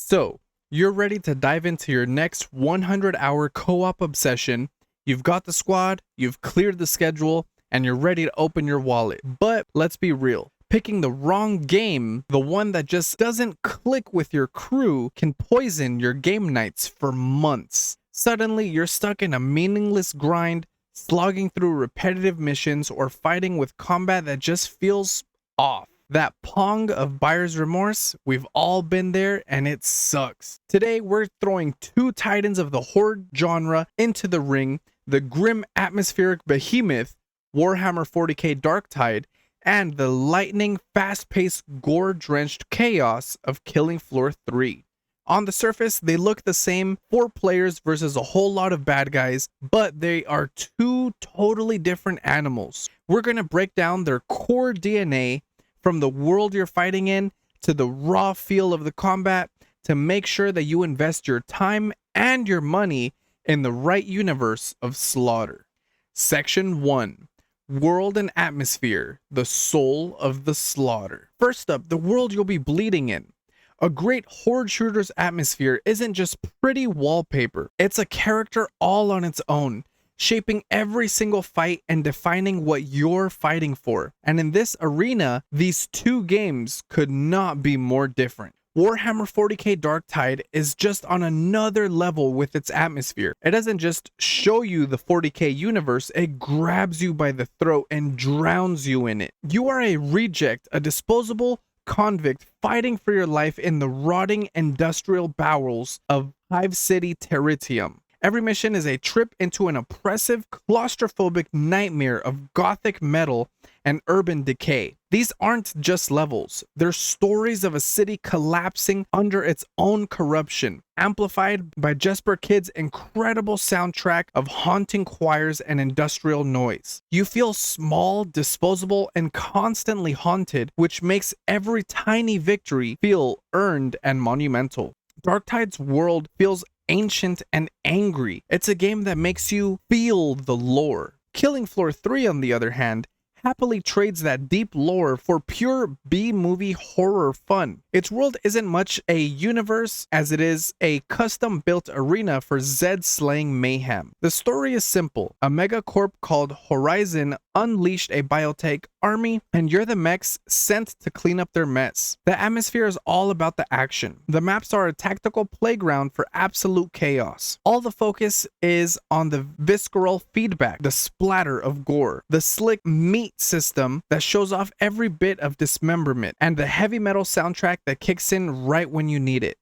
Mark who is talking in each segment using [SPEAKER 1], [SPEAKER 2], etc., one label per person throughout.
[SPEAKER 1] So, you're ready to dive into your next 100-hour co-op obsession. You've got the squad, you've cleared the schedule, and you're ready to open your wallet. But let's be real. Picking the wrong game, the one that just doesn't click with your crew, can poison your game nights for months. Suddenly, you're stuck in a meaningless grind, slogging through repetitive missions, or fighting with combat that just feels off. That pong of buyer's remorse, we've all been there and it sucks. Today, we're throwing two titans of the Horde genre into the ring, the grim atmospheric behemoth, Warhammer 40k Darktide, and the lightning, fast-paced, gore-drenched chaos of Killing Floor 3. On the surface, they look the same, 4 players versus a whole lot of bad guys, but they are two totally different animals. We're going to break down their core DNA, from the world you're fighting in, to the raw feel of the combat, to make sure that you invest your time and your money in the right universe of slaughter. Section 1. World and atmosphere, the soul of the slaughter. First up, the world you'll be bleeding in. A great Horde shooter's atmosphere isn't just pretty wallpaper, it's a character all on its own, shaping every single fight and defining what you're fighting for. And in this arena, these two games could not be more different. Warhammer 40k Darktide is just on another level with its atmosphere. It doesn't just show you the 40k universe, it grabs you by the throat and drowns you in it. You are a reject, a disposable convict fighting for your life in the rotting industrial bowels of Hive City Teritium. Every mission is a trip into an oppressive, claustrophobic nightmare of gothic metal and urban decay. These aren't just levels, they're stories of a city collapsing under its own corruption, amplified by Jesper Kid's incredible soundtrack of haunting choirs and industrial noise. You feel small, disposable, and constantly haunted, which makes every tiny victory feel earned and monumental. Darktide's world feels ancient and angry. It's a game that makes you feel the lore. Killing Floor 3, on the other hand, happily trades that deep lore for pure B-movie horror fun. Its world isn't much a universe as it is a custom-built arena for Zed-slaying mayhem. The story is simple. A megacorp called Horizon unleashed a biotech army, and you're the mechs sent to clean up their mess. The atmosphere is all about the action. The maps are a tactical playground for absolute chaos. All the focus is on the visceral feedback, the splatter of gore, the slick meat system that shows off every bit of dismemberment, and the heavy metal soundtrack that kicks in right when you need it.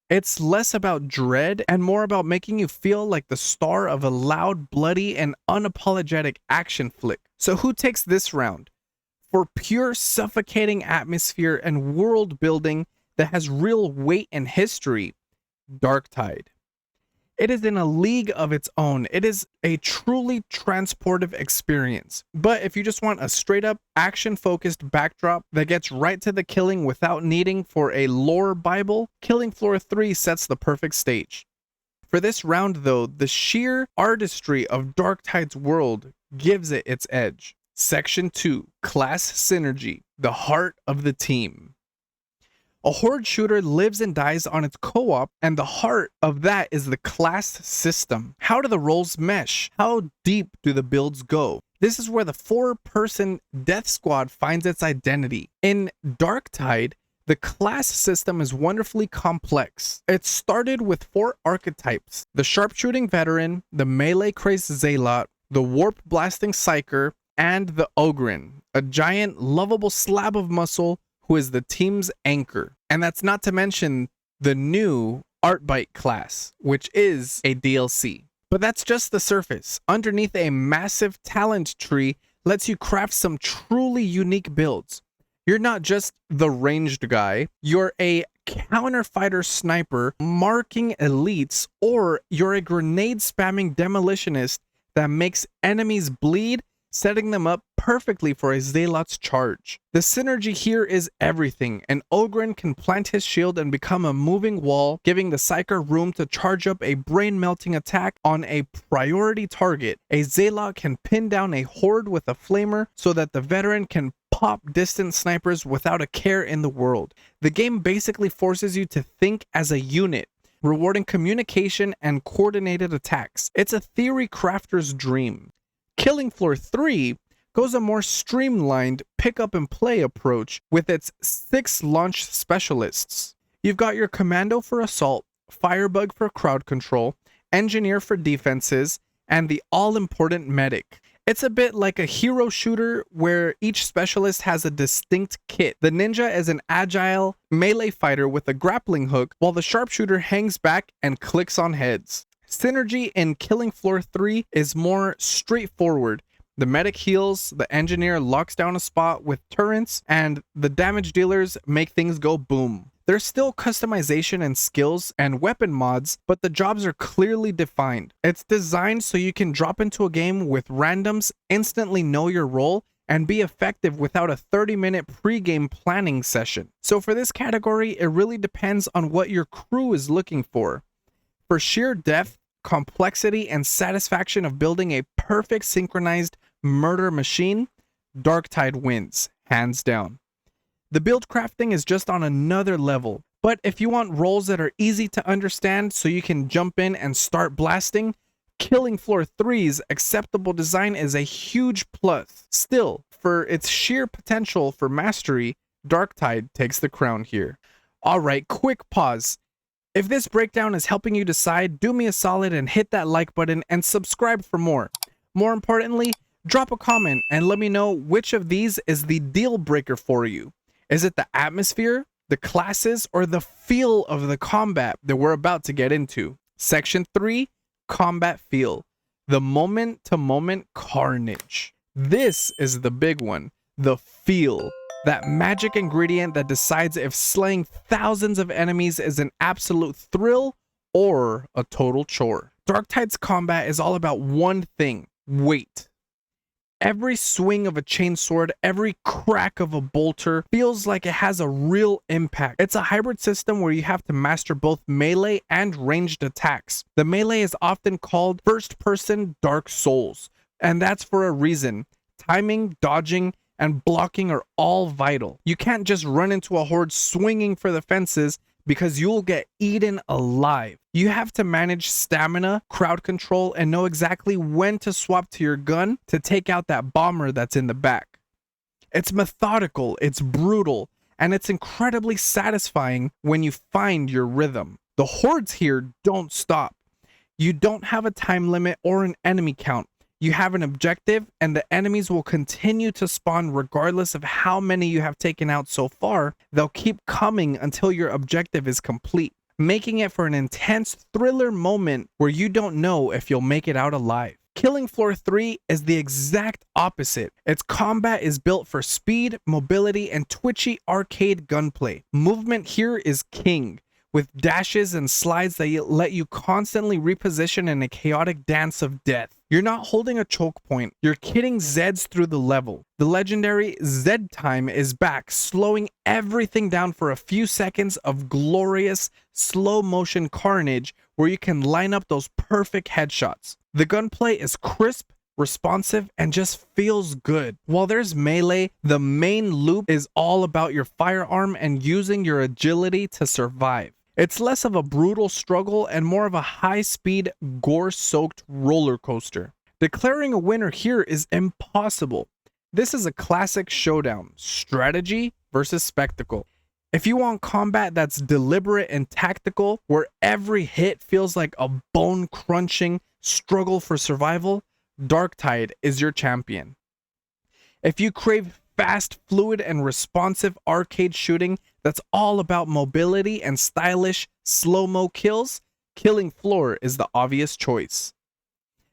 [SPEAKER 1] It's less about dread and more about making you feel like the star of a loud, bloody, and unapologetic action flick. So who takes this round? For pure suffocating atmosphere and world building that has real weight and history, Darktide. It is in a league of its own. It is a truly transportive experience. But if you just want a straight up action focused backdrop that gets right to the killing without needing for a lore bible, Killing Floor 3 sets the perfect stage. For this round though, the sheer artistry of Darktide's world gives it its edge. Section 2. Class Synergy, the heart of the team. A Horde shooter lives and dies on its co-op, and the heart of that is the class system. How do the roles mesh? How deep do the builds go? This is where the 4-person death squad finds its identity. In Darktide, the class system is wonderfully complex. It started with 4 archetypes: the sharpshooting veteran, the melee crazed zealot, the warp blasting psyker, and the ogryn, a giant lovable slab of muscle who is the team's anchor. And that's not to mention the new Artbite class, which is a DLC. But that's just the surface. Underneath, a massive talent tree lets you craft some truly unique builds. You're not just the ranged guy, you're a counterfighter sniper marking elites, or you're a grenade spamming demolitionist that makes enemies bleed setting them up perfectly for a Zealot's charge. The synergy here is everything. An Ogryn can plant his shield and become a moving wall, giving the Psyker room to charge up a brain-melting attack on a priority target. A Zealot can pin down a Horde with a flamer so that the veteran can pop distant snipers without a care in the world. The game basically forces you to think as a unit, rewarding communication and coordinated attacks. It's a theory crafter's dream. Killing Floor 3 goes a more streamlined pick-up-and-play approach with its 6 launch specialists. You've got your Commando for assault, Firebug for crowd control, Engineer for defenses, and the all-important Medic. It's a bit like a hero shooter where each specialist has a distinct kit. The ninja is an agile melee fighter with a grappling hook, while the sharpshooter hangs back and clicks on heads. Synergy in Killing Floor 3 is more straightforward. The medic heals, the engineer locks down a spot with turrets, and the damage dealers make things go boom. There's still customization and skills and weapon mods, but the jobs are clearly defined. It's designed so you can drop into a game with randoms, instantly know your role, and be effective without a 30-minute pre-game planning session. So for this category, it really depends on what your crew is looking for. For sheer depth, complexity, and satisfaction of building a perfect synchronized murder machine, Darktide wins, hands down. The build crafting is just on another level, but if you want roles that are easy to understand so you can jump in and start blasting, Killing Floor 3's acceptable design is a huge plus. Still, for its sheer potential for mastery, Darktide takes the crown here. Alright, quick pause. If this breakdown is helping you decide, do me a solid and hit that like button and subscribe for more. More importantly, drop a comment and let me know which of these is the deal breaker for you. Is it the atmosphere, the classes, or the feel of the combat that we're about to get into? Section 3, Combat Feel. The moment-to-moment carnage. This is the big one, the feel. That magic ingredient that decides if slaying thousands of enemies is an absolute thrill or a total chore. Darktide's combat is all about one thing, weight. Every swing of a chainsword, every crack of a bolter feels like it has a real impact. It's a hybrid system where you have to master both melee and ranged attacks. The melee is often called first-person Dark Souls, and that's for a reason. Timing, dodging, and blocking are all vital. You can't just run into a horde swinging for the fences because you'll get eaten alive. You have to manage stamina, crowd control, and know exactly when to swap to your gun to take out that bomber that's in the back. It's methodical, it's brutal, and it's incredibly satisfying when you find your rhythm. The hordes here don't stop. You don't have a time limit or an enemy count. You have an objective, and the enemies will continue to spawn regardless of how many you have taken out so far. They'll keep coming until your objective is complete, making it for an intense thriller moment where you don't know if you'll make it out alive. Killing Floor 3 is the exact opposite. Its combat is built for speed, mobility, and twitchy arcade gunplay. Movement here is king, with dashes and slides that let you constantly reposition in a chaotic dance of death. You're not holding a choke point, you're kitting Zeds through the level. The legendary Zed time is back, slowing everything down for a few seconds of glorious slow motion carnage where you can line up those perfect headshots. The gunplay is crisp, responsive, and just feels good. While there's melee, the main loop is all about your firearm and using your agility to survive. It's less of a brutal struggle and more of a high-speed, gore-soaked roller coaster. Declaring a winner here is impossible. This is a classic showdown, strategy versus spectacle. If you want combat that's deliberate and tactical, where every hit feels like a bone-crunching struggle for survival, Darktide is your champion. If you crave fast, fluid, and responsive arcade shooting that's all about mobility and stylish slow-mo kills, Killing Floor is the obvious choice.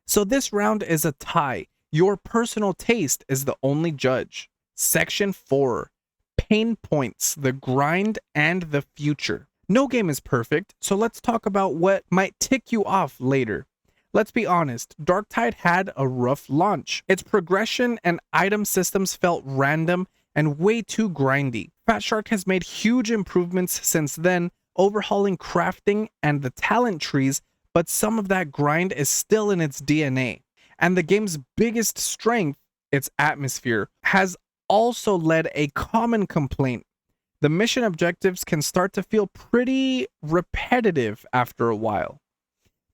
[SPEAKER 1] So this round is a tie. Your personal taste is the only judge. Section 4. Pain points, the grind, and the future. No game is perfect, so let's talk about what might tick you off later. Let's be honest, Darktide had a rough launch. Its progression and item systems felt random and way too grindy. Fat Shark has made huge improvements since then, overhauling crafting and the talent trees, but some of that grind is still in its DNA. And the game's biggest strength, its atmosphere, has also led a common complaint. The mission objectives can start to feel pretty repetitive after a while.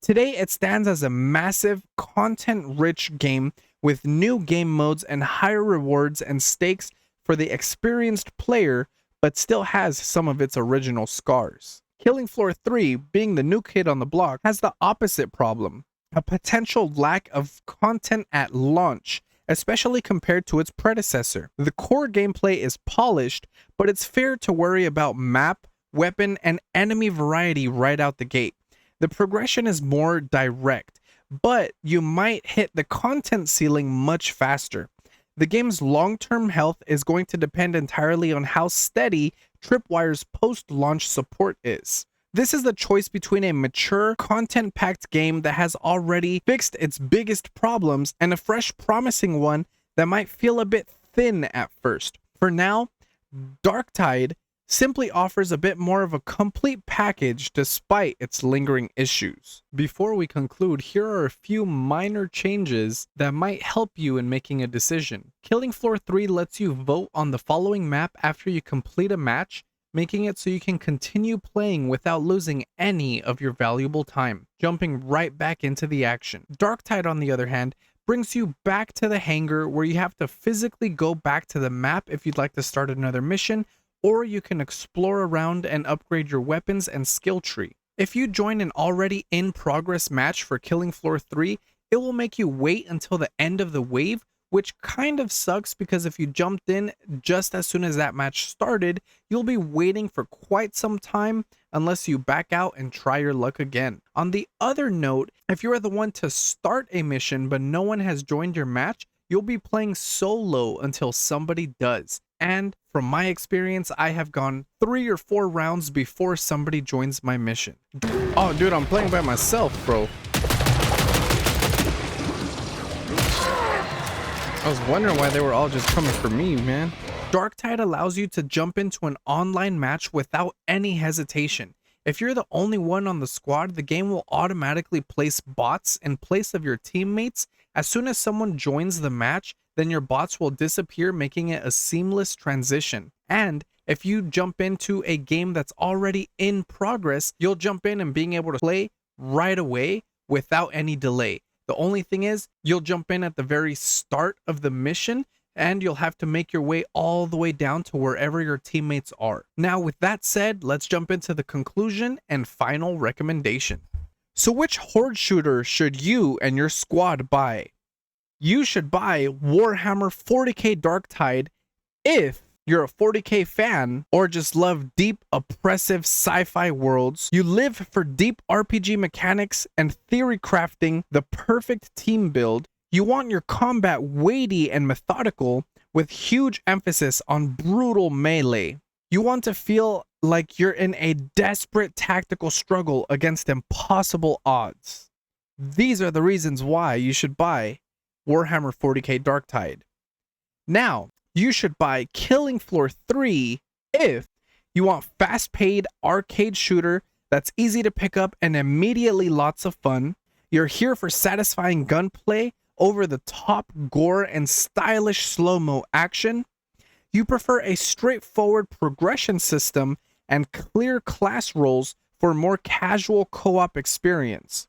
[SPEAKER 1] Today, it stands as a massive, content-rich game with new game modes and higher rewards and stakes for the experienced player, but still has some of its original scars. Killing Floor 3, being the new kid on the block, has the opposite problem, a potential lack of content at launch, especially compared to its predecessor. The core gameplay is polished, but it's fair to worry about map, weapon, and enemy variety right out the gate. The progression is more direct, but you might hit the content ceiling much faster. The game's long-term health is going to depend entirely on how steady Tripwire's post-launch support is. This is the choice between a mature, content-packed game that has already fixed its biggest problems and a fresh, promising one that might feel a bit thin at first. For now, Darktide simply offers a bit more of a complete package despite its lingering issues. Before we conclude, here are a few minor changes that might help you in making a decision. Killing Floor 3 lets you vote on the following map after you complete a match, making it so you can continue playing without losing any of your valuable time, jumping right back into the action. Darktide, on the other hand, brings you back to the hangar where you have to physically go back to the map if you'd like to start another mission, or you can explore around and upgrade your weapons and skill tree. If you join an already in progress match for Killing Floor 3, it will make you wait until the end of the wave, which kind of sucks because if you jumped in just as soon as that match started, you'll be waiting for quite some time unless you back out and try your luck again. On the other note, if you are the one to start a mission but no one has joined your match, you'll be playing solo until somebody does. And from my experience, I have gone 3 or 4 rounds before somebody joins my mission. Oh, dude, I'm playing by myself, bro. I was wondering why they were all just coming for me, man. Darktide allows you to jump into an online match without any hesitation. If you're the only one on the squad, the game will automatically place bots in place of your teammates. As soon as someone joins the match, then your bots will disappear, making it a seamless transition. And if you jump into a game that's already in progress, you'll jump in and being able to play right away without any delay. The only thing is, you'll jump in at the very start of the mission, and you'll have to make your way all the way down to wherever your teammates are. Now, with that said, let's jump into the conclusion and final recommendation. So which Horde shooter should you and your squad buy? You should buy Warhammer 40k Darktide if you're a 40k fan or just love deep, oppressive sci-fi worlds. You live for deep RPG mechanics and theory crafting, the perfect team build. You want your combat weighty and methodical with huge emphasis on brutal melee. You want to feel like you're in a desperate tactical struggle against impossible odds. These are the reasons why you should buy Warhammer 40k Darktide. Now, you should buy Killing Floor 3 if you want fast-paced arcade shooter that's easy to pick up and immediately lots of fun. You're here for satisfying gunplay, over-the-top gore, and stylish slow-mo action. You prefer a straightforward progression system and clear class roles for a more casual co-op experience.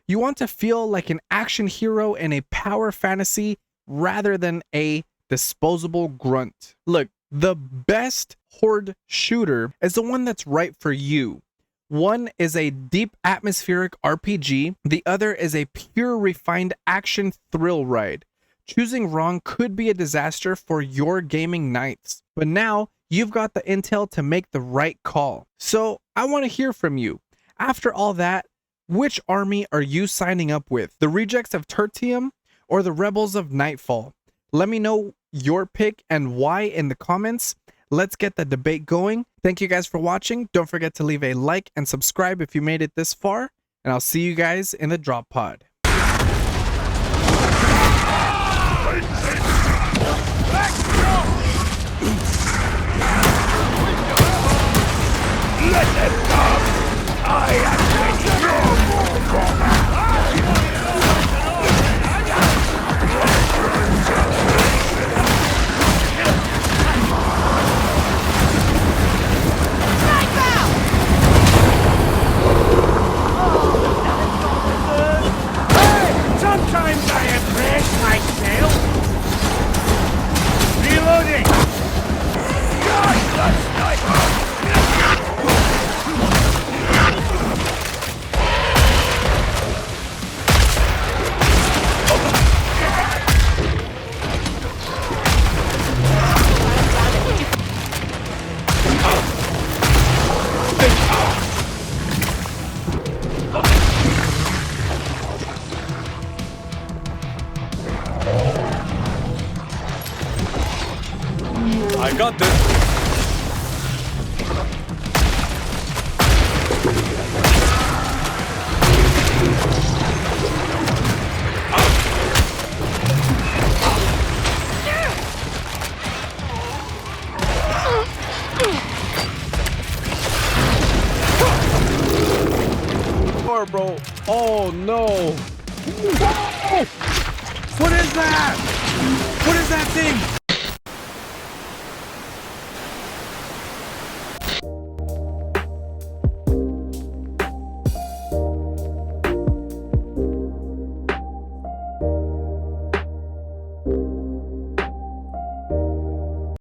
[SPEAKER 1] You want to feel like an action hero in a power fantasy rather than a disposable grunt. Look, the best Horde shooter is the one that's right for you. One is a deep atmospheric RPG, the other is a pure refined action thrill ride. Choosing wrong could be a disaster for your gaming nights, but now you've got the intel to make the right call. So I want to hear from you. After all that, which army are you signing up with? The rejects of Tertium or the rebels of Nightfall? Let me know your pick and why in the comments. Let's get the debate going. Thank you guys for watching. Don't forget to leave a like and subscribe if you made it this far. and I'll see you guys in the drop pod.
[SPEAKER 2] Let them come! I am ready! Hey! Sometimes I impress myself! Reloading! God, the sniper!
[SPEAKER 3] I got this.
[SPEAKER 1] Bro. Oh no.